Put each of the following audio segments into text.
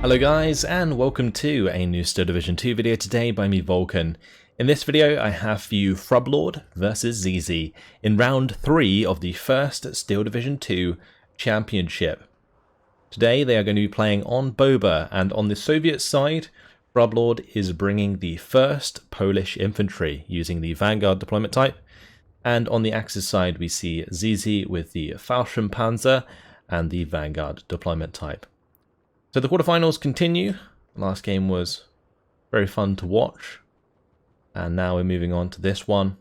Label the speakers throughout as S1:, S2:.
S1: Hello guys, and welcome to a new Steel Division 2 video today by me, Vulcan. In this video I have for you Frubblord versus ZZ in round 3 of the first Steel Division 2 championship. Today they are going to be playing on Bobr, and on the Soviet side, Frubblord is bringing the 1st Polish Infantry using the Vanguard deployment type, and on the Axis side we see ZZ with the Fallschirm Panzer and the Vanguard deployment type. So the quarterfinals continue. The last game was very fun to watch, and now we're moving on to this one.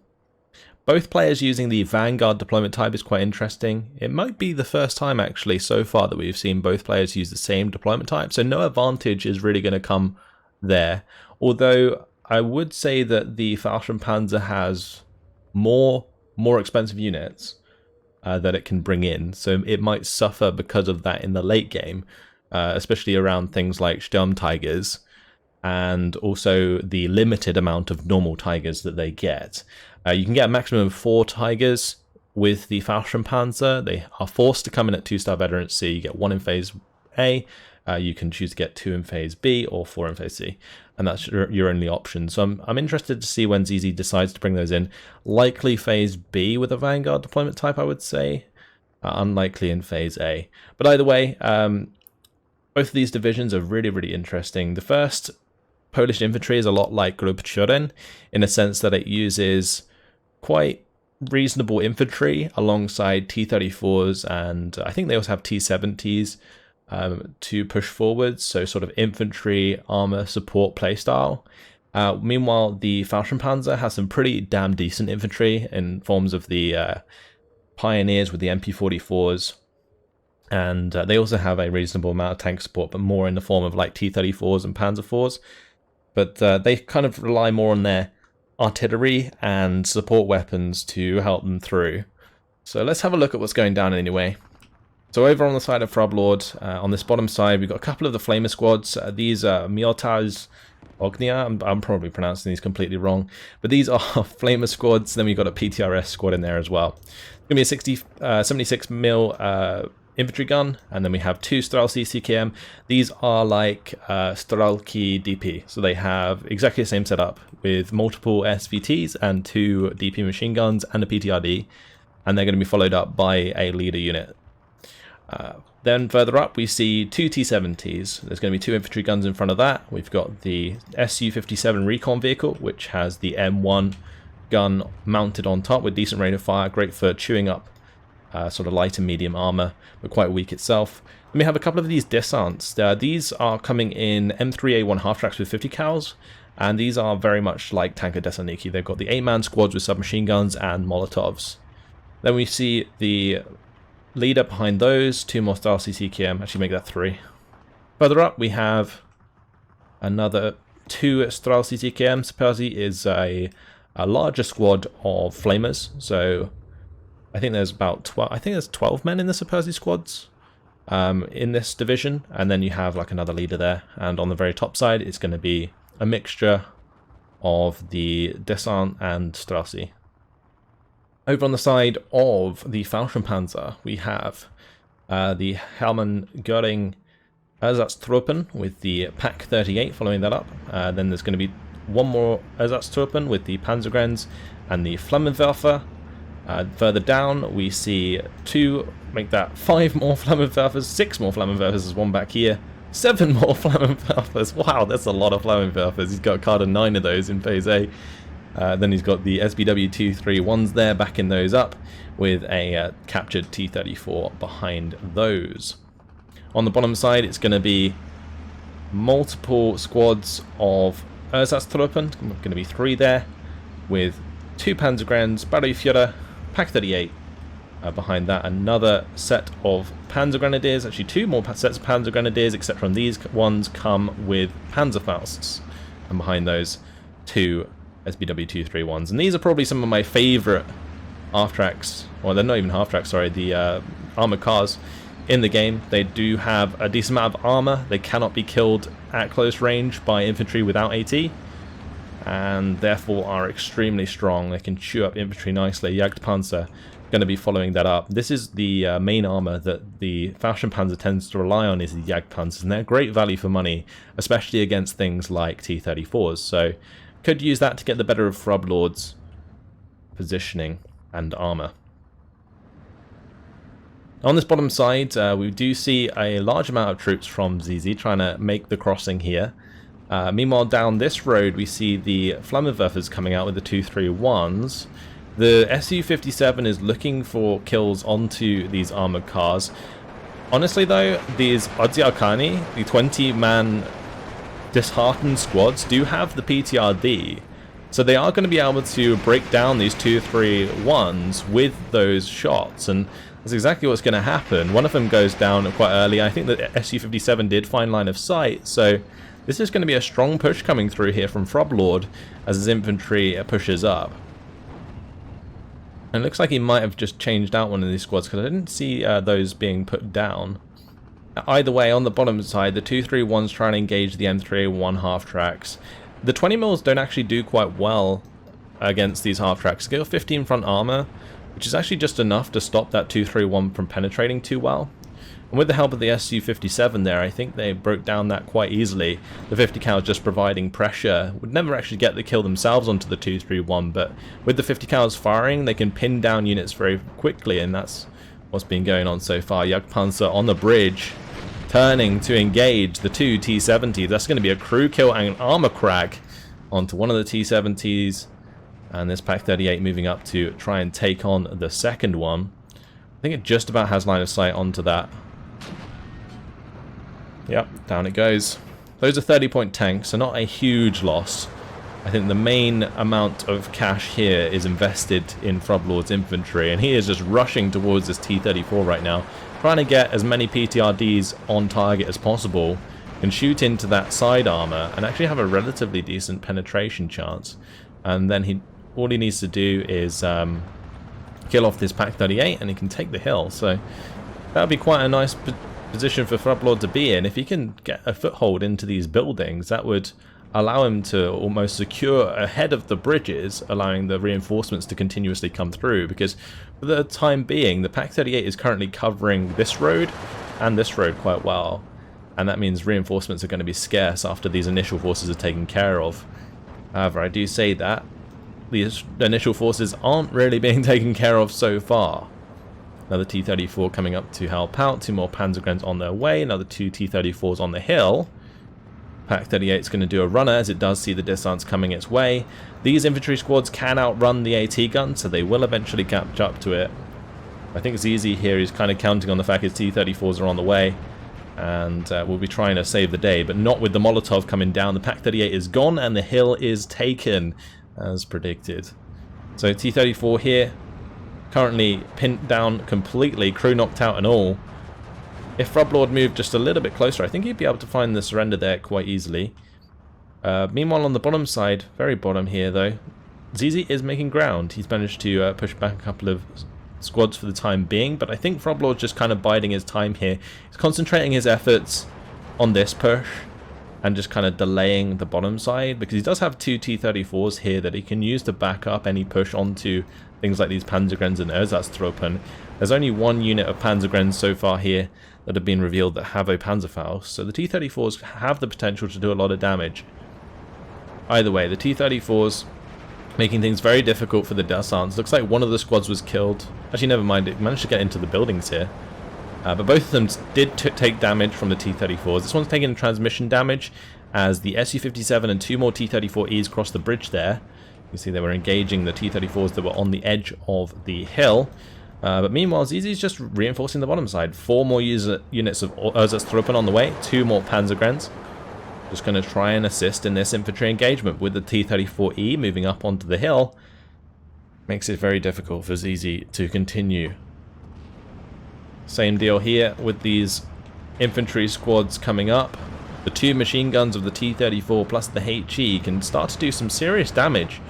S1: Both players using the Vanguard deployment type is quite interesting. It might be the first time actually so far that we've seen both players use the same deployment type, so no advantage is really going to come there. Although I would say that the Fallschirm Panzer has more expensive units that it can bring in, so it might suffer because of that in the late game. Especially around things like Sturm Tigers, and also the limited amount of normal Tigers that they get. You can get a maximum of 4 Tigers with the Fallschirm Panzer. They are forced to come in at 2-star veterans, so you get 1 in phase A, you can choose to get 2 in phase B or 4 in phase C, and that's your only option. So I'm interested to see when ZZ decides to bring those in. Likely phase B with a Vanguard deployment type, I would say. Unlikely in phase A. But either way, both of these divisions are really interesting. The first Polish infantry is a lot like Grup Choren in a sense that it uses quite reasonable infantry alongside T-34s, and I think they also have T-70s to push forwards, so sort of infantry armor support playstyle. Meanwhile, the Fallschirm Panzer has some pretty damn decent infantry in forms of the Pioneers with the MP44s. And they also have a reasonable amount of tank support, but more in the form of like T-34s and Panzer IVs. But they kind of rely more on their artillery and support weapons to help them through. So let's have a look at what's going down anyway. So over on the side of Frubblord, on this bottom side, we've got a couple of the Flamer squads. These are Miotaz Ognia. I'm probably pronouncing these completely wrong, but these are Flamer squads. Then we've got a PTRS squad in there as well. It's going to be a 76mm infantry gun, and then we have 2 Strelki CKM. These are like Strelki DP, so they have exactly the same setup with multiple SVTs and 2 DP machine guns and a PTRD, and they're going to be followed up by a leader unit. Then further up we see 2 T-70s. There's going to be 2 infantry guns in front of that. We've got the Su-57 recon vehicle, which has the M1 gun mounted on top with decent rate of fire, great for chewing up sort of light and medium armor, but quite weak itself. Then we have a couple of these descents. These are coming in M3A1 half-tracks with 50 cals, and these are very much like Tanker Dessalniki. They've got the 8-man squads with submachine guns and Molotovs. Then we see the leader behind those, 2 more Strelki CKM, actually make that 3. Further up we have another 2 Strelki CKM. Saperzi is a larger squad of Flamers, so I think there's about 12. I think there's 12 men in the Saperzi squads in this division, and then you have like another leader there. And on the very top side, it's going to be a mixture of the Descent and Strelki. Over on the side of the Fallschirm Panzer, we have the Hermann Göring Ersatztruppen with the Pak 38 following that up. Then there's going to be 1 more Ersatztruppen with the Panzergrenz and the Flammenwerfer. Further down we see 2, make that 5 more Flammenwerfers, 6 more Flammenwerfers, there's 1 back here, 7 more Flammenwerfers. Wow, that's a lot of Flammenwerfers. He's got a card of 9 of those in phase A. Then he's got the SBW-231s there, backing those up with a captured T-34 behind those. On the bottom side it's going to be multiple squads of Ersatztruppen, going to be 3 there, with 2 Panzergrenz, Barrierführer, Pak 38 behind that, another set of Panzer Grenadiers, actually 2 more sets of Panzer Grenadiers, except from these ones come with Panzerfausts, and behind those 2 SBW-231s. And these are probably some of my favourite half-tracks, or they're not even half-tracks, sorry, the armoured cars in the game. They do have a decent amount of armour, they cannot be killed at close range by infantry without AT, and therefore are extremely strong. They can chew up infantry nicely. Jagdpanzer going to be following that up. This is the main armor that the Fallschirm Panzer tends to rely on, is the Jagdpanzers, and they're great value for money, especially against things like T-34s. So could use that to get the better of Frubblord's positioning and armor. On this bottom side, we do see a large amount of troops from ZZ trying to make the crossing here. Meanwhile, down this road, we see the Flammenwerfers coming out with the 231s. The Su-57 is looking for kills onto these armored cars. Honestly, though, these Odziarkani, the 20-man disheartened squads, do have the PTRD. So they are going to be able to break down these 231s with those shots, and that's exactly what's going to happen. One of them goes down quite early. I think the Su-57 did find line of sight, so this is going to be a strong push coming through here from Frubblord as his infantry pushes up. And it looks like he might have just changed out one of these squads, because I didn't see those being put down. Either way, on the bottom side, the 231's trying to engage the M3A1 half-tracks. The 20mm don't actually do quite well against these half-tracks. They got 15 front armor, which is actually just enough to stop that 231 from penetrating too well. And with the help of the Su-57 there, I think they broke down that quite easily. The 50 cal just providing pressure. Would never actually get the kill themselves onto the 231, but with the 50 cals firing, they can pin down units very quickly, and that's what's been going on so far. Jagdpanzer on the bridge, turning to engage the two T-70s. That's going to be a crew kill and an armor crack onto one of the T-70s. And this Pak-38 moving up to try and take on the second one. I think it just about has line of sight onto that. Yep, down it goes. Those are 30-point tanks, so not a huge loss. I think the main amount of cash here is invested in Frubblord's infantry, and he is just rushing towards this T-34 right now, trying to get as many PTRDs on target as possible, and shoot into that side armor, and actually have a relatively decent penetration chance. And then all he needs to do is kill off this Pak-38, and he can take the hill. So that would be quite a nice position for Frubblord to be in. If he can get a foothold into these buildings, that would allow him to almost secure ahead of the bridges, allowing the reinforcements to continuously come through, because for the time being the Pak-38 is currently covering this road and this road quite well, and that means reinforcements are going to be scarce after these initial forces are taken care of. However, I do say that these initial forces aren't really being taken care of so far. Another T-34 coming up to help out. Two more Panzergrens on their way. Another two T-34s on the hill. Pak-38 is going to do a runner as it does see the distance coming its way. These infantry squads can outrun the AT gun, so they will eventually catch up to it. I think ZZ here is kind of counting on the fact his T-34s are on the way, and will be trying to save the day, but not with the Molotov coming down. The Pak-38 is gone and the hill is taken, as predicted. So T-34 here, currently pinned down completely, crew knocked out and all. If Frubblord moved just a little bit closer, I think he'd be able to find the surrender there quite easily. Meanwhile, on the bottom side, very bottom here though, ZZ is making ground. He's managed to push back a couple of squads for the time being, but I think Frubblord's just kind of biding his time here. He's concentrating his efforts on this push and just kind of delaying the bottom side, because he does have two T-34s here that he can use to back up any push onto things like these Panzergrens and Ersatztruppen. There's only one unit of Panzergrens so far here that have been revealed that have a Panzerfaust, so the T-34s have the potential to do a lot of damage. Either way, the T-34s making things very difficult for the Descents. Looks like one of the squads was killed. Actually, never mind, it managed to get into the buildings here. But both of them did take damage from the T-34s. This one's taking transmission damage as the Su-57 and two more T-34Es crossed the bridge there. You see they were engaging the T-34s that were on the edge of the hill. But meanwhile, ZZ's just reinforcing the bottom side. Four more units of Ersatztruppen on the way. Two more Panzergrens. Just going to try and assist in this infantry engagement with the T-34E moving up onto the hill. Makes it very difficult for ZZ to continue. Same deal here with these infantry squads coming up. The two machine guns of the T-34 plus the HE can start to do some serious damage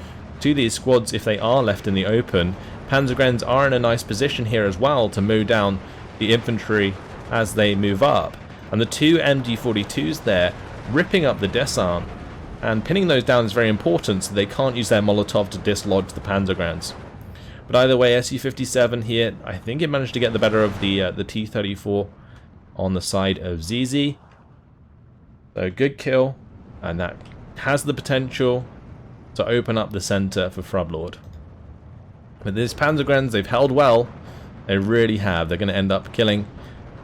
S1: to these squads if they are left in the open. Panzergrens are in a nice position here as well to mow down the infantry as they move up. And the two MG42s there ripping up the Descent. And pinning those down is very important so they can't use their Molotov to dislodge the Panzergrens. But either way, Su-57 here, I think it managed to get the better of the T-34 on the side of ZZ. So good kill, and that has the potential to open up the center for Frubblord. But these Panzergrens, they've held well. They really have. They're going to end up killing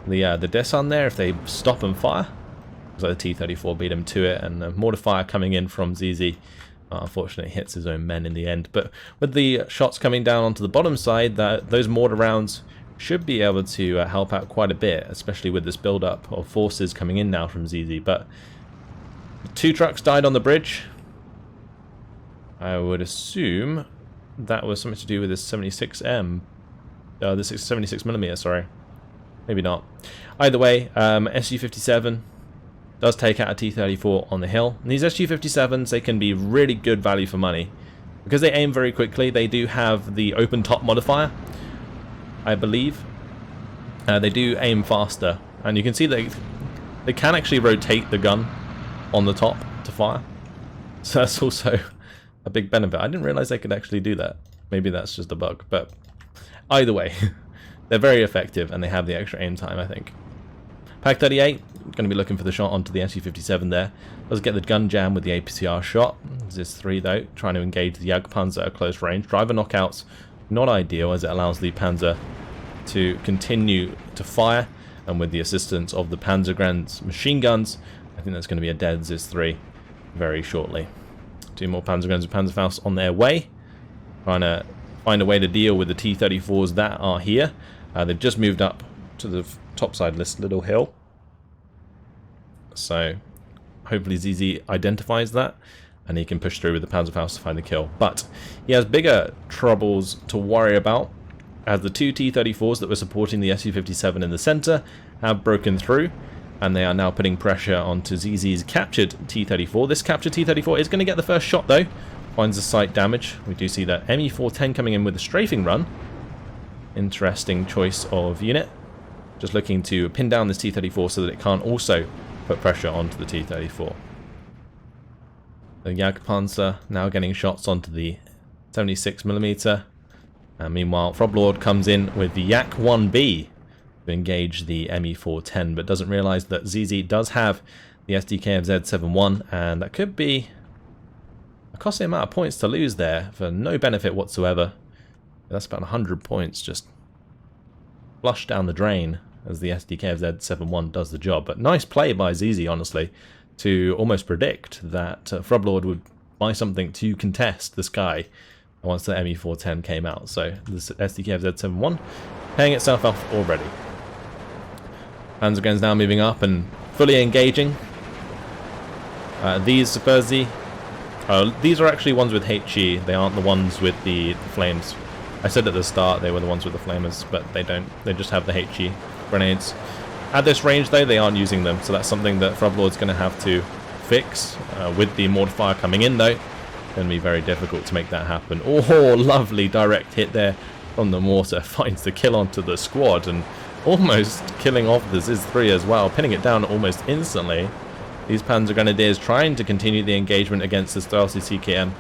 S1: the Desson there if they stop and fire. So the T-34 beat him to it, and the mortar fire coming in from ZZ unfortunately hits his own men in the end. But with the shots coming down onto the bottom side, those mortar rounds should be able to help out quite a bit, especially with this build-up of forces coming in now from ZZ. But 2 trucks died on the bridge. I would assume that was something to do with this 76M. The 76mm, sorry. Maybe not. Either way, Su-57 does take out a T-34 on the hill. And these Su-57s, they can be really good value for money. Because they aim very quickly, they do have the open top modifier, I believe. They do aim faster. And you can see that they can actually rotate the gun on the top to fire. So that's also a big benefit. I didn't realize they could actually do that. Maybe that's just a bug. But either way, they're very effective and they have the extra aim time, I think. Pak 38, going to be looking for the shot onto the Su-57 there. Does get the gun jam with the APCR shot. Zis-3 though, trying to engage the Jagdpanzer at close range. Driver knockouts, not ideal as it allows the Panzer to continue to fire. And with the assistance of the Panzergren's machine guns, I think that's going to be a dead Zis-3 very shortly. 2 more Panzergrens and Panzerfaust on their way. Trying to find a way to deal with the T-34s that are here. They've just moved up to the top side of this little hill. So hopefully ZZ identifies that and he can push through with the Panzerfaust to find the kill. But he has bigger troubles to worry about as the 2 T-34s that were supporting the Su-57 in the center have broken through, and they are now putting pressure onto ZZ's captured T-34. This captured T-34 is going to get the first shot though. Finds the sight damage. We do see that ME-410 coming in with a strafing run. Interesting choice of unit. Just looking to pin down this T-34 so that it can't also put pressure onto the T-34. The Jagdpanzer now getting shots onto the 76mm. And meanwhile, Frubblord comes in with the Yak-1B to engage the ME-410, but doesn't realize that ZZ does have the SDKFZ-71, and that could be a costly amount of points to lose there for no benefit whatsoever. That's about 100 points just flushed down the drain as the SDKFZ-71 does the job. But nice play by ZZ, honestly, to almost predict that Frubblord would buy something to contest the sky once the ME-410 came out. So this SDKFZ-71 paying itself off already. Panzergren's now moving up and fully engaging. These Superzi, these are actually ones with HE. They aren't the ones with the flames. I said at the start they were the ones with the flamers, but they don't. They just have the HE grenades. At this range though, they aren't using them, so that's something that Frubblord's going to have to fix. With the mortar fire coming in though, going to be very difficult to make that happen. Oh, lovely direct hit there from the mortar. Finds the kill onto the squad and almost killing off the Ziz-3 as well, pinning it down almost instantly. These Panzer Grenadiers trying to continue the engagement against the stealthy CKM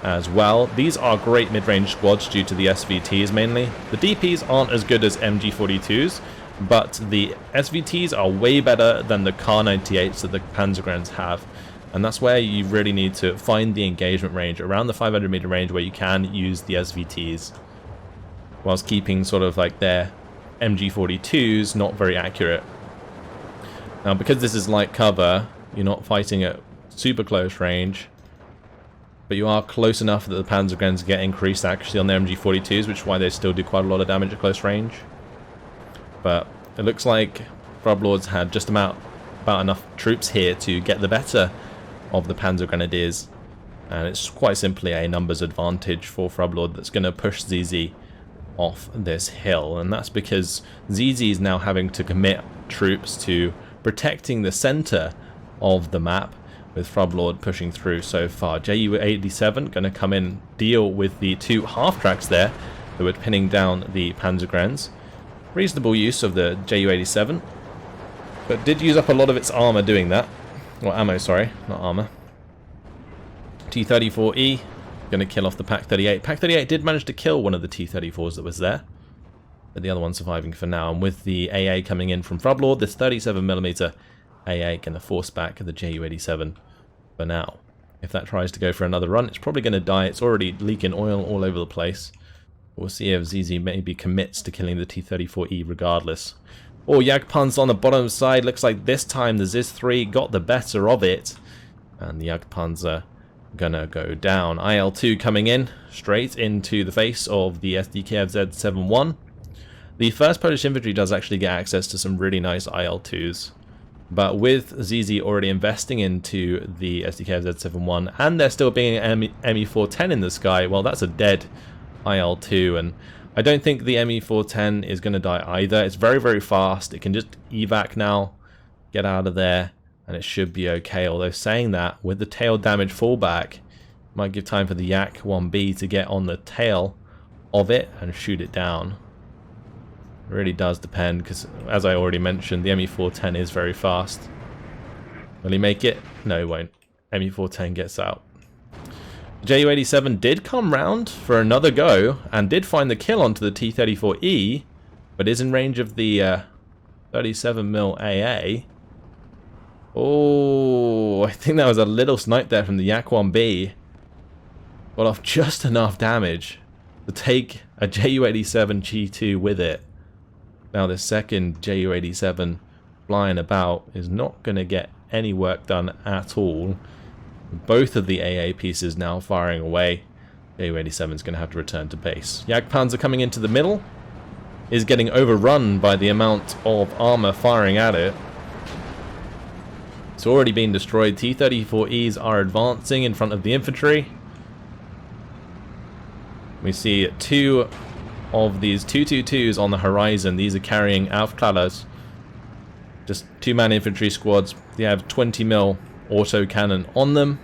S1: as well. These are great mid-range squads due to the SVTs mainly. The DPs aren't as good as MG42s, but the SVTs are way better than the Kar-98s that the Panzergrens have. And that's where you really need to find the engagement range, around the 500 meter range where you can use the SVTs, whilst keeping sort of like their MG42s not very accurate. Now because this is light cover, you're not fighting at super close range, but you are close enough that the Panzergrens get increased accuracy on their MG42s, which is why they still do quite a lot of damage at close range. But it looks like Frubblord's had just about enough troops here to get the better of the Panzer Grenadiers, and it's quite simply a numbers advantage for Frubblord that's going to push ZZ off this hill, and that's because ZZ is now having to commit troops to protecting the center of the map, with Frubblord pushing through so far. Ju-87 going to come in, deal with the 2 half-tracks there that were pinning down the Panzergrens. Reasonable use of the Ju-87, but did use up a lot of its armor doing that. Or ammo, sorry, not armor. T-34E going to kill off the Pak-38. Pak-38 did manage to kill one of the T-34s that was there, but the other one's surviving for now. And with the AA coming in from Frubblord, this 37mm AA going to force back the Ju-87 for now. If that tries to go for another run, it's probably going to die. It's already leaking oil all over the place. We'll see if ZZ maybe commits to killing the T-34E regardless. Oh, Jagdpanzer on the bottom side. Looks like this time the Ziz-3 got the better of it. And the Jagdpanzer gonna go down. IL-2 coming in straight into the face of the SDKFZ-71. The 1st Polish Infantry does actually get access to some really nice IL-2s. But with ZZ already investing into the SDKFZ-71 and there still being an ME-410 in the sky, well, that's a dead IL-2. And I don't think the ME-410 is going to die either. It's very, very fast. It can just evac now, get out of there, and it should be okay. Although saying that, with the tail damage fallback, might give time for the Yak-1B to get on the tail of it and shoot it down. It really does depend, because as I already mentioned, the ME-410 is very fast. Will he make it? No, he won't. ME-410 gets out. Ju-87 did come round for another go and did find the kill onto the T-34E, but is in range of the 37mm AA. Oh, I think that was a little snipe there from the Yak-1B. Got off just enough damage to take a Ju-87 G2 with it. Now the second Ju-87 flying about is not going to get any work done at all. Both of the AA pieces now firing away. Ju-87 is going to have to return to base. Jagdpanzer coming into the middle is getting overrun by the amount of armor firing at it. It's already been destroyed. T-34Es are advancing in front of the infantry. We see 2 of these 222s on the horizon. These are carrying Aufklallers. Just 2-man infantry squads. They have 20mm auto cannon on them.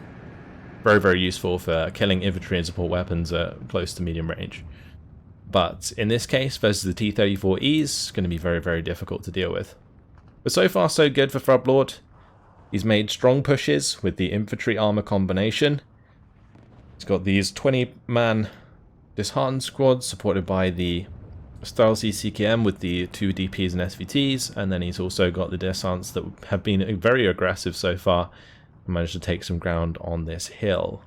S1: Very, very useful for killing infantry and support weapons at close to medium range. But in this case, versus the T-34Es, it's going to be very, very difficult to deal with. But so far, so good for Frubblord. He's made strong pushes with the infantry armor combination. He's got these 20-man disheartened squads supported by the Style CCKM with the 2 DPs and SVTs, and then he's also got the descents that have been very aggressive so far and managed to take some ground on this hill.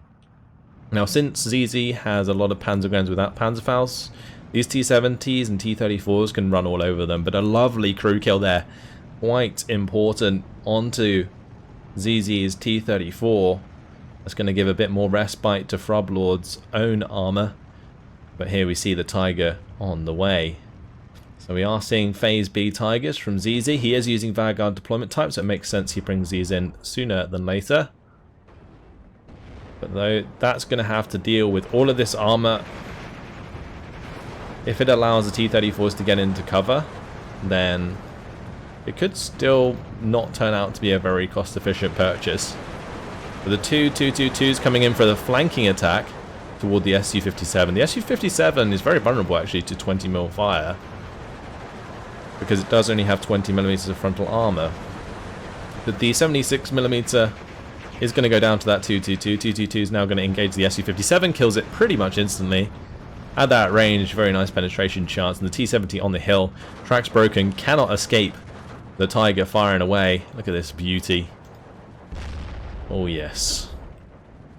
S1: Now, since ZZ has a lot of Panzer guns without Panzerfaust, these T-70s and T-34s can run all over them, but a lovely crew kill there, quite important, onto ZZ's T-34. That's going to give a bit more respite to Frubblord's own armor. But here we see the Tiger on the way. So we are seeing Phase B Tigers from ZZ. He is using Vanguard deployment type, so it makes sense he brings these in sooner than later. But though that's going to have to deal with all of this armor. If it allows the T-34s to get into cover, then it could still not turn out to be a very cost-efficient purchase. With the 2 222s coming in for the flanking attack toward the Su-57. The Su-57 is very vulnerable actually to 20mm fire, because it does only have 20mm of frontal armor. But the 76mm is going to go down to that 222. 222 is now going to engage the Su-57, kills it pretty much instantly. At that range, very nice penetration chance. And the T-70 on the hill, tracks broken, cannot escape the Tiger firing away. Look at this beauty. Oh yes.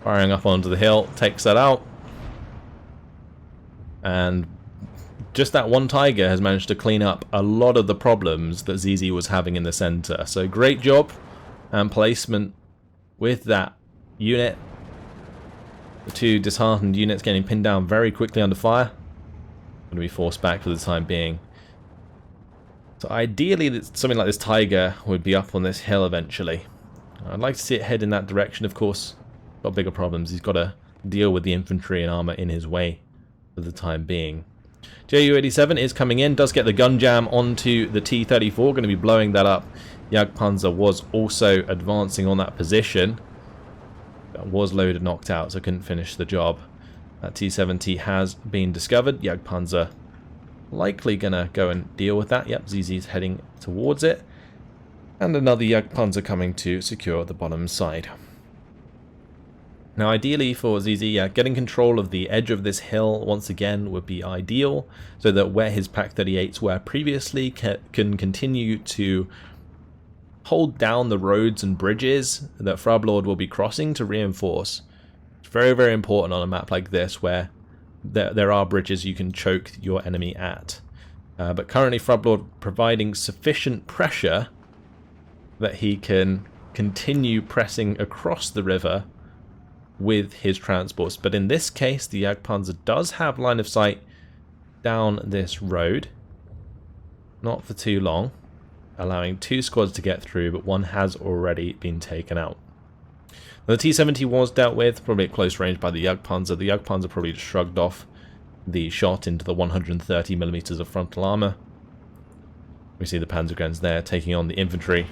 S1: Firing up onto the hill, takes that out. And just that one Tiger has managed to clean up a lot of the problems that ZZ was having in the center. So great job and placement with that unit. The 2 disheartened units getting pinned down very quickly under fire. Going to be forced back for the time being. So ideally something like this Tiger would be up on this hill eventually. I'd like to see it head in that direction, of course. Got bigger problems. He's got to deal with the infantry and armor in his way for the time being. Ju-87 is coming in, does get the gun jam onto the T-34, going to be blowing that up. Jagdpanzer was also advancing on that position. That was loaded, knocked out, so couldn't finish the job. That T-70 has been discovered. Jagdpanzer likely going to go and deal with that. Yep, ZZ's heading towards it. And another Jagdpanzer coming to secure the bottom side. Now ideally for ZZ, yeah, getting control of the edge of this hill once again would be ideal, so that where his Pak 38s were previously can continue to hold down the roads and bridges that Frubblord will be crossing to reinforce. It's very, very important on a map like this where there are bridges you can choke your enemy at. But currently Frubblord providing sufficient pressure that he can continue pressing across the river with his transports. But in this case, the Jagdpanzer does have line of sight down this road. Not for too long, allowing 2 squads to get through, but one has already been taken out. Now, the T-70 was dealt with, probably at close range by the Jagdpanzer. The Jagdpanzer probably just shrugged off the shot into the 130mm of frontal armor. We see the Panzergrens there taking on the infantry.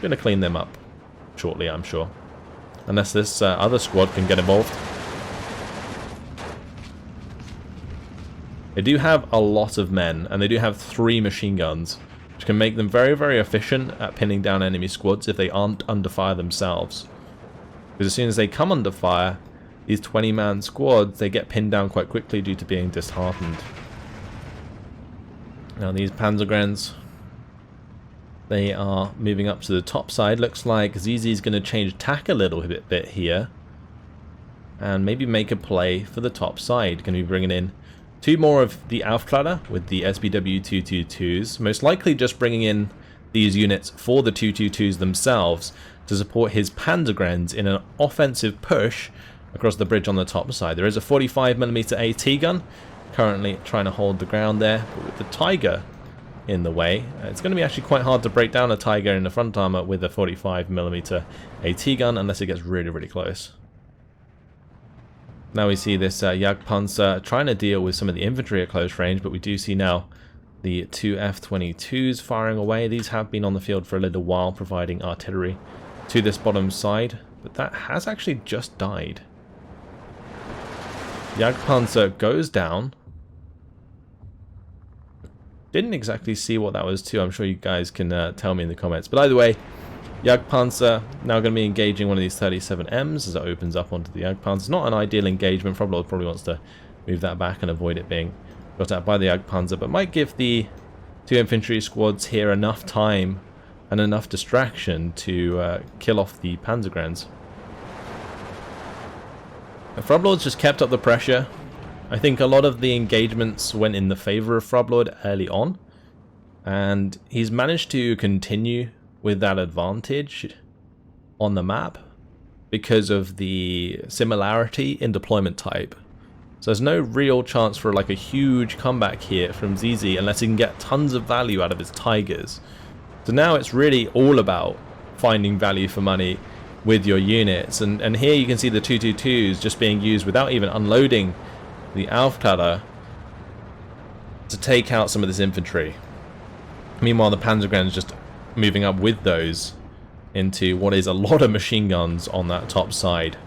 S1: Going to clean them up shortly, I'm sure. Unless this other squad can get involved. They do have a lot of men, and they do have 3 machine guns, which can make them very, very efficient at pinning down enemy squads if they aren't under fire themselves. Because as soon as they come under fire, these 20-man squads, they get pinned down quite quickly due to being disheartened. Now these Panzergrens, they are moving up to the top side. Looks like ZZ is going to change tack a little bit here. And maybe make a play for the top side. Going to be bringing in 2 more of the Aufkläder with the SBW 222s. Most likely just bringing in these units for the 222s themselves to support his Panzergrens in an offensive push across the bridge on the top side. There is a 45mm AT gun currently trying to hold the ground there. But with the Tiger in the way, it's going to be actually quite hard to break down a Tiger in the front armor with a 45mm AT gun unless it gets really, really close. Now we see this Jagdpanzer trying to deal with some of the infantry at close range, but we do see now the 2 F-22s firing away. These have been on the field for a little while, providing artillery to this bottom side, but that has actually just died. Jagdpanzer goes down. Didn't exactly see what that was too. I'm sure you guys can tell me in the comments. But either way, Jagdpanzer now going to be engaging one of these 37Ms as it opens up onto the Jagdpanzer. It's not an ideal engagement. Frubblord probably wants to move that back and avoid it being got out by the Jagdpanzer, but might give the 2 infantry squads here enough time and enough distraction to kill off the Panzergrens. Frubblord's just kept up the pressure. I think a lot of the engagements went in the favor of Frubblord early on, and he's managed to continue with that advantage on the map because of the similarity in deployment type. So there's no real chance for like a huge comeback here from ZZ unless he can get tons of value out of his Tigers. So now it's really all about finding value for money with your units, and here you can see the 222s just being used without even unloading the Aufkläder to take out some of this infantry. Meanwhile, the Panzergrens just moving up with those into what is a lot of machine guns on that top side.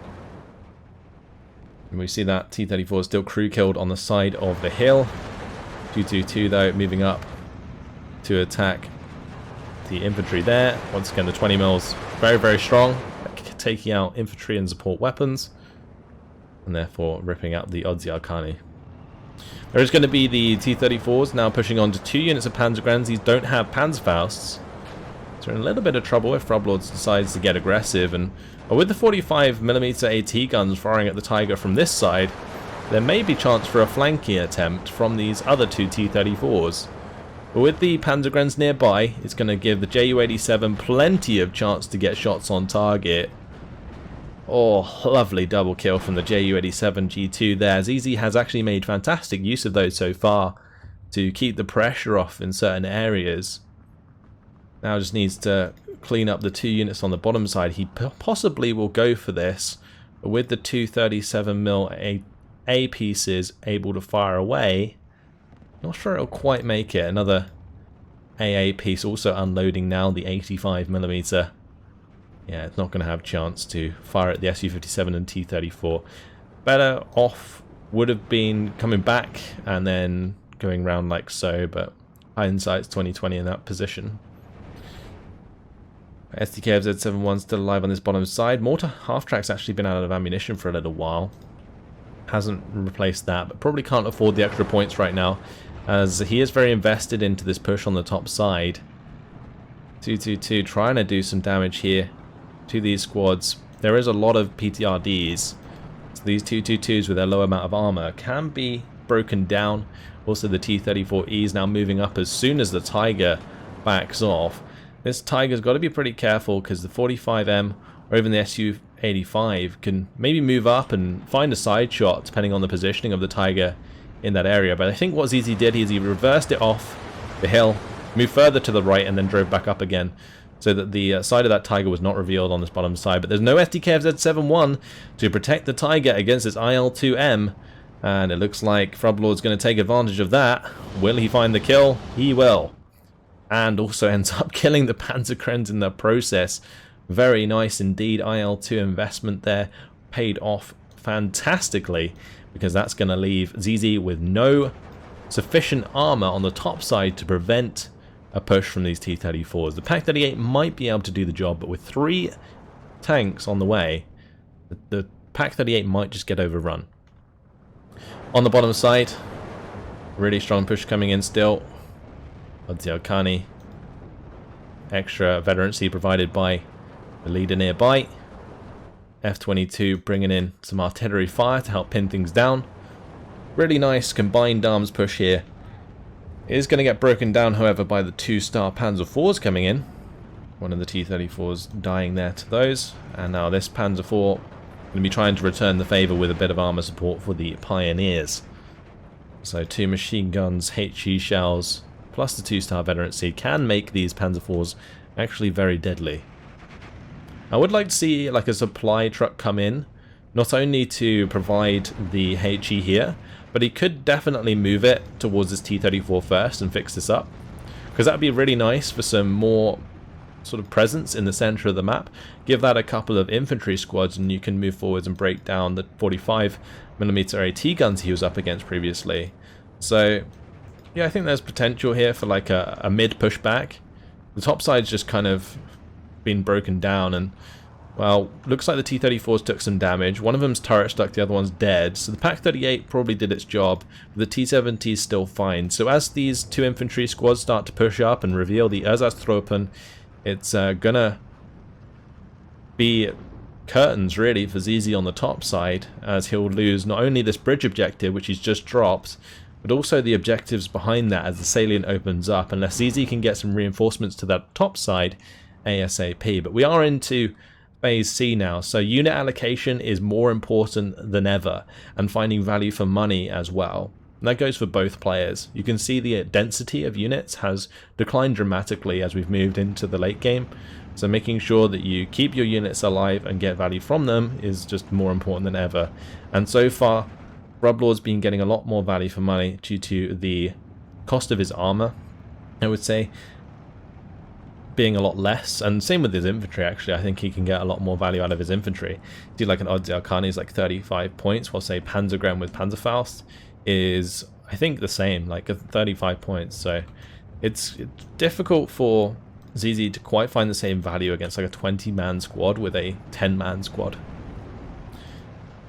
S1: And we see that T-34 still crew killed on the side of the hill. 222 though moving up to attack the infantry there. Once again, the 20 mils very, very strong, taking out infantry and support weapons, and therefore ripping out the Oddziarkani. There is going to be the T-34s now pushing on to 2 units of Panzergrens. These don't have Panzerfausts, so we're in a little bit of trouble if Frubblord decides to get aggressive. And with the 45mm AT guns firing at the Tiger from this side, there may be chance for a flanking attempt from these other 2 T-34s. But with the Panzergrens nearby, it's going to give the Ju-87 plenty of chance to get shots on target. Oh, lovely double kill from the Ju-87 G2 there. ZZ has actually made fantastic use of those so far to keep the pressure off in certain areas. Now just needs to clean up the 2 units on the bottom side. He possibly will go for this, but with the 2 37mm A pieces able to fire away, not sure it'll quite make it. Another AA piece also unloading now, the 85mm. Yeah, it's not going to have a chance to fire at the Su-57 and T-34. Better off would have been coming back and then going round like so, but hindsight's 20/20 in that position. SDKFZ71 still alive on this bottom side. Mortar half-track's actually been out of ammunition for a little while. Hasn't replaced that, but probably can't afford the extra points right now, as he is very invested into this push on the top side. 222 trying to do some damage here to these squads. There is a lot of PTRDs, so these 222s with their low amount of armor can be broken down. Also the T-34E is now moving up as soon as the Tiger backs off. This Tiger's got to be pretty careful, because the 45M or even the Su-85 can maybe move up and find a side shot depending on the positioning of the Tiger in that area. But I think what ZZ did is he reversed it off the hill, moved further to the right, and then drove back up again, so that the side of that Tiger was not revealed on this bottom side. But there's no SDKFZ71 to protect the Tiger against this IL-2M, and it looks like Frubblord's going to take advantage of that. Will he find the kill? He will. And also ends up killing the Panzerkrens in the process. Very nice indeed. IL-2 investment there paid off fantastically, because that's going to leave ZZ with no sufficient armor on the top side to prevent a push from these T-34s. The Pak-38 might be able to do the job, but with 3 tanks on the way, the Pak-38 might just get overrun. On the bottom side, really strong push coming in still. Odzialkani, extra veterancy provided by the leader nearby. F-22 bringing in some artillery fire to help pin things down. Really nice combined arms push here. It is going to get broken down, however, by the 2-star Panzer IVs coming in. One of the T-34s dying there to those. And now this Panzer IV going to be trying to return the favour with a bit of armour support for the Pioneers. So 2 machine guns, HE shells, plus the 2-star veterancy can make these Panzer IVs actually very deadly. I would like to see like a supply truck come in, not only to provide the HE here, but he could definitely move it towards this T-34 first and fix this up, because that would be really nice for some more sort of presence in the center of the map. Give that a couple of infantry squads and you can move forwards and break down the 45mm AT guns he was up against previously. So yeah, I think there's potential here for like a mid pushback. The top side's just kind of been broken down, and well, looks like the T-34s took some damage. One of them's turret stuck, the other one's dead. So the Pak-38 probably did its job, but the T-70's still fine. So as these 2 infantry squads start to push up and reveal the Ersatztruppen, it's gonna be curtains really for ZZ on the top side, as he'll lose not only this bridge objective, which he's just dropped, but also the objectives behind that as the salient opens up, unless ZZ can get some reinforcements to that top side ASAP. But we are into Phase C now, so unit allocation is more important than ever, and finding value for money as well. And that goes for both players. You can see the density of units has declined dramatically as we've moved into the late game, so making sure that you keep your units alive and get value from them is just more important than ever. And so far, Frubblord's been getting a lot more value for money due to the cost of his armor, I would say, being a lot less, and same with his infantry actually. I think he can get a lot more value out of his infantry. Do like an Odzialkani is like 35 points, while say Panzergren with Panzerfaust is I think the same, like 35 points. So it's difficult for ZZ to quite find the same value against like a 20-man squad with a 10-man squad.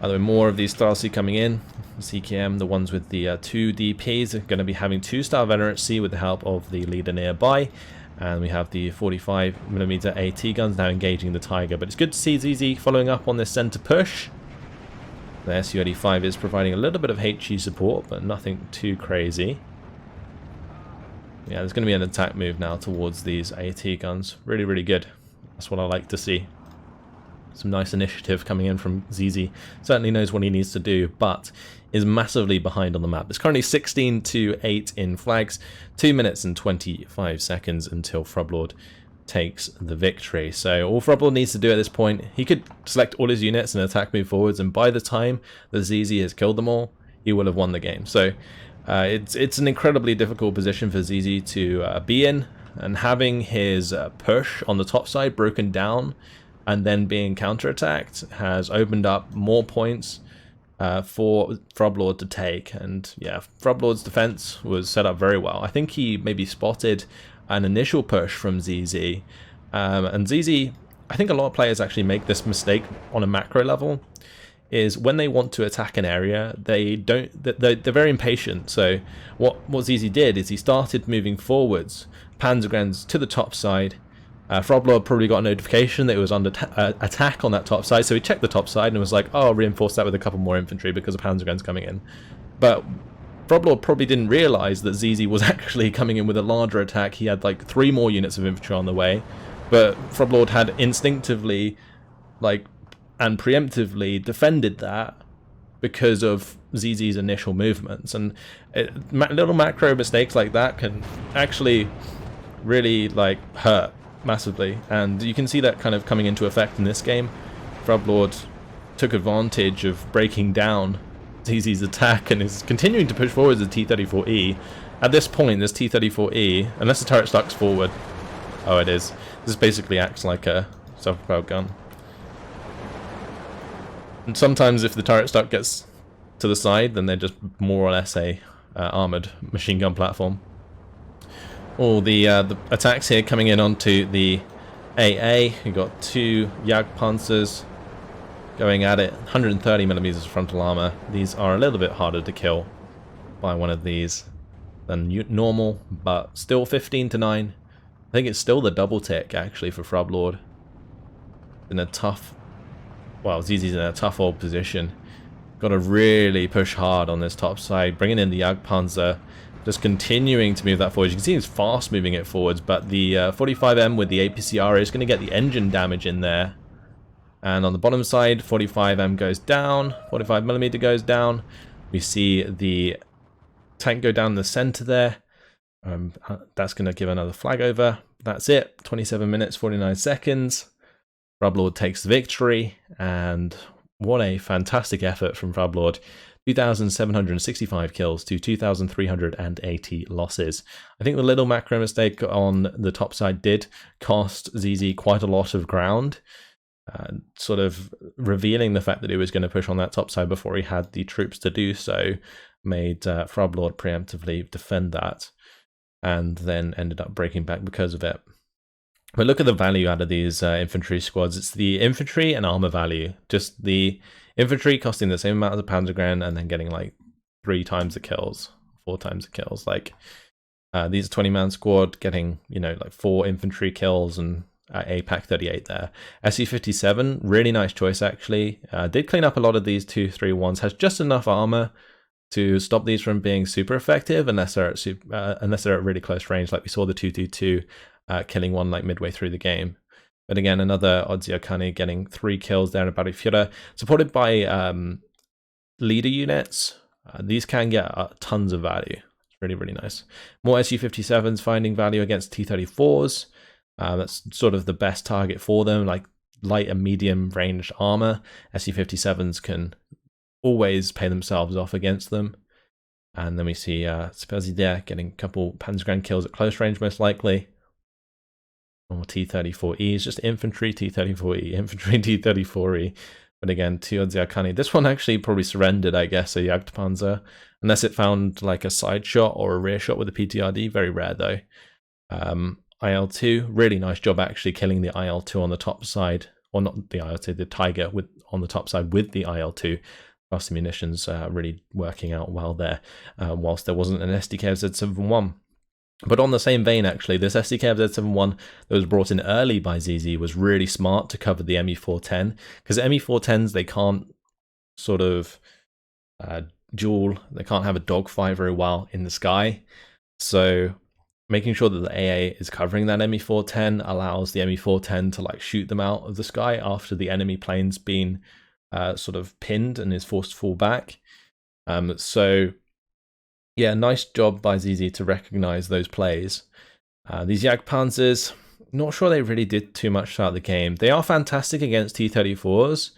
S1: By the way, more of these styles coming in. CKM, the ones with the 2 DPs, are going to be having 2-star veterancy with the help of the leader nearby. And we have the 45mm AT guns now engaging the Tiger. But it's good to see ZZ following up on this center push. The Su-85 is providing a little bit of HE support, but nothing too crazy. Yeah, there's going to be an attack move now towards these AT guns. Really, really good. That's what I like to see. Some nice initiative coming in from ZZ. Certainly knows what he needs to do, but is massively behind on the map. It's currently 16-8 in flags. 2 minutes and 25 seconds until Frubblord takes the victory. So all Frubblord needs to do at this point, he could select all his units and attack move forwards, and by the time that ZZ has killed them all, he will have won the game. So it's an incredibly difficult position for ZZ to be in, and having his push on the top side broken down and then being counterattacked has opened up more points for Frubblord to take. And yeah, Frubblord's defense was set up very well. I think he maybe spotted an initial push from ZZ, And ZZ, I think a lot of players actually make this mistake on a macro level, is when they want to attack an area, they're very impatient. So what ZZ did is he started moving forwards, Panzergrens to the top side. Frubblord probably got a notification that it was under attack on that top side, so he checked the top side and was like, oh, I'll reinforce that with a couple more infantry because the Panzergrens coming in. But Frubblord probably didn't realise that ZZ was actually coming in with a larger attack. He had like 3 more units of infantry on the way, but Frubblord had instinctively, and preemptively defended that because of ZZ's initial movements. And little macro mistakes like that can actually really hurt massively, and you can see that kind of coming into effect in this game. Frubblord took advantage of breaking down ZZ's attack and is continuing to push forward the T-34E. At this point, this T-34E, unless the turret stuck's forward, oh it is, this basically acts like a self-propelled gun. And sometimes if the turret stuck gets to the side, then they're just more or less a armoured machine gun platform. All the attacks here coming in onto the AA. You've got 2 Jagdpanzers going at it, 130mm of frontal armor. These are a little bit harder to kill by one of these than normal, but still 15 to 9. I think it's still the double tick actually for Frubblord. In a tough, well, ZZ's in a tough old position. Got to really push hard on this top side, bringing in the Jagdpanzer. Just continuing to move that forward. You can see he's fast moving it forwards, but the 45M with the APCR is going to get the engine damage in there. And on the bottom side, 45M goes down, 45mm goes down. We see the tank go down the center there. That's going to give another flag over. That's it. 27 minutes, 49 seconds. Frubblord takes the victory, and what a fantastic effort from Frubblord. 2,765 kills to 2,380 losses. I think the little macro mistake on the top side did cost ZZ quite a lot of ground, sort of revealing the fact that he was going to push on that top side before he had the troops to do so, made Frubblord preemptively defend that, and then ended up breaking back because of it. But look at the value out of these infantry squads. It's the infantry and armor value. Just the infantry costing the same amount as a Panzergren and then getting 3 times the kills, 4 times the kills. These 20-man squad getting, 4 infantry kills and a Pack 38 there. SU-57, really nice choice actually. Did clean up a lot of these 2-3-1s. Has just enough armor to stop these from being super effective unless they're at really close range, like we saw the 222 killing one midway through the game. But again, another Odziakani getting 3 kills there in a Battlefield, supported by leader units. These can get tons of value. It's really, really nice. More Su-57s finding value against T-34s. That's sort of the best target for them, light and medium ranged armor. Su-57s can always pay themselves off against them. And then we see Spezi there getting a couple Panzergren kills at close range, most likely. Or T-34E is just infantry T-34E, infantry T-34E. But again, 2 Odziakani. This one actually probably surrendered, I guess, a Jagdpanzer. Unless it found a side shot or a rear shot with a PTRD. Very rare though. IL-2, really nice job actually killing the IL-2 on the top side. Or not the IL-2, the Tiger on the top side with the IL-2. Plus the munitions really working out well there. Whilst there wasn't an SDKZ-71. But on the same vein, actually, this SDKZ-71 that was brought in early by ZZ was really smart to cover the ME-410, because ME-410s, they can't sort of duel, they can't have a dogfight very well in the sky. So making sure that the AA is covering that ME-410 allows the ME-410 to shoot them out of the sky after the enemy plane's been sort of pinned and is forced to fall back. So yeah, nice job by ZZ to recognize those plays. These Jagdpanzers, not sure they really did too much throughout the game. They are fantastic against T-34s,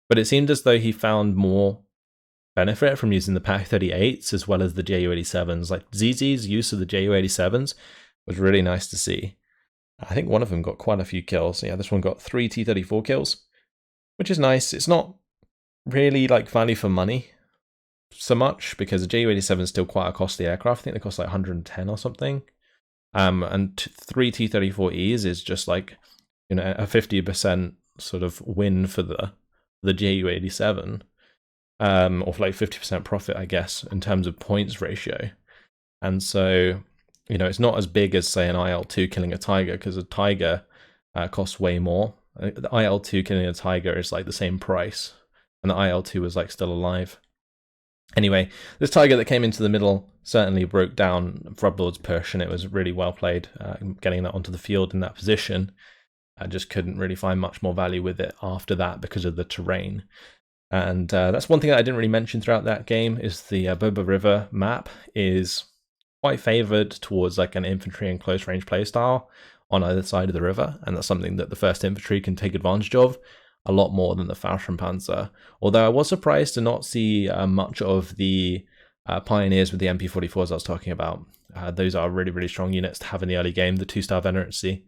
S1: but it seemed as though he found more benefit from using the Pack 38s as well as the Ju-87s. ZZ's use of the Ju-87s was really nice to see. I think one of them got quite a few kills. Yeah, this one got 3 T-34 kills, which is nice. It's not really value for money so much, because the Ju-87 is still quite a costly aircraft. I think they cost 110 or something. And 3 T-34Es is just you know, a 50% sort of win for the Ju-87, or for like 50% profit, I guess, in terms of points ratio. And so, you know, it's not as big as, say, an IL-2 killing a tiger, because a tiger costs way more. The IL-2 killing a tiger is like the same price, and the IL-2 was like still alive. Anyway, this tiger that came into the middle certainly broke down Frubblord's push, and it was really well played, getting that onto the field in that position. I just couldn't really find much more value with it after that because of the terrain. And that's one thing that I didn't really mention throughout that game, is the Bobr River map is quite favoured towards like an infantry and close range playstyle on either side of the river, and that's something that the 1st Infantry can take advantage of a lot more than the Fallschirm Panzer. Although I was surprised to not see much of the Pioneers with the MP44s I was talking about. Those are really, really strong units to have in the early game. The 2-star veterancy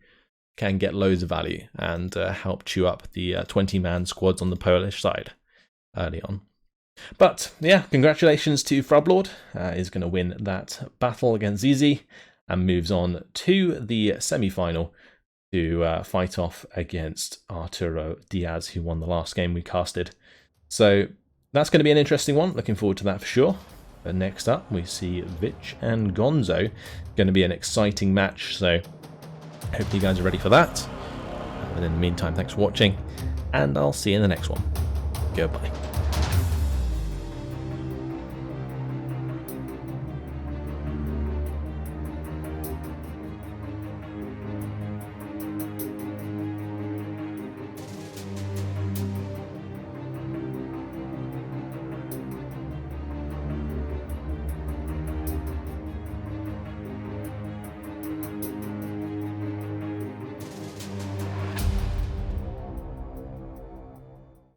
S1: can get loads of value and help chew up the 20-man squads on the Polish side early on. But yeah, congratulations to Frubblord. Is going to win that battle against ZZ and moves on to the semi-final to fight off against Arturo Diaz, who won the last game we casted. So that's going to be an interesting one. Looking forward to that for sure. But next up, we see Vich and Gonzo. Going to be an exciting match, so hopefully you guys are ready for that. But in the meantime, thanks for watching, and I'll see you in the next one. Goodbye.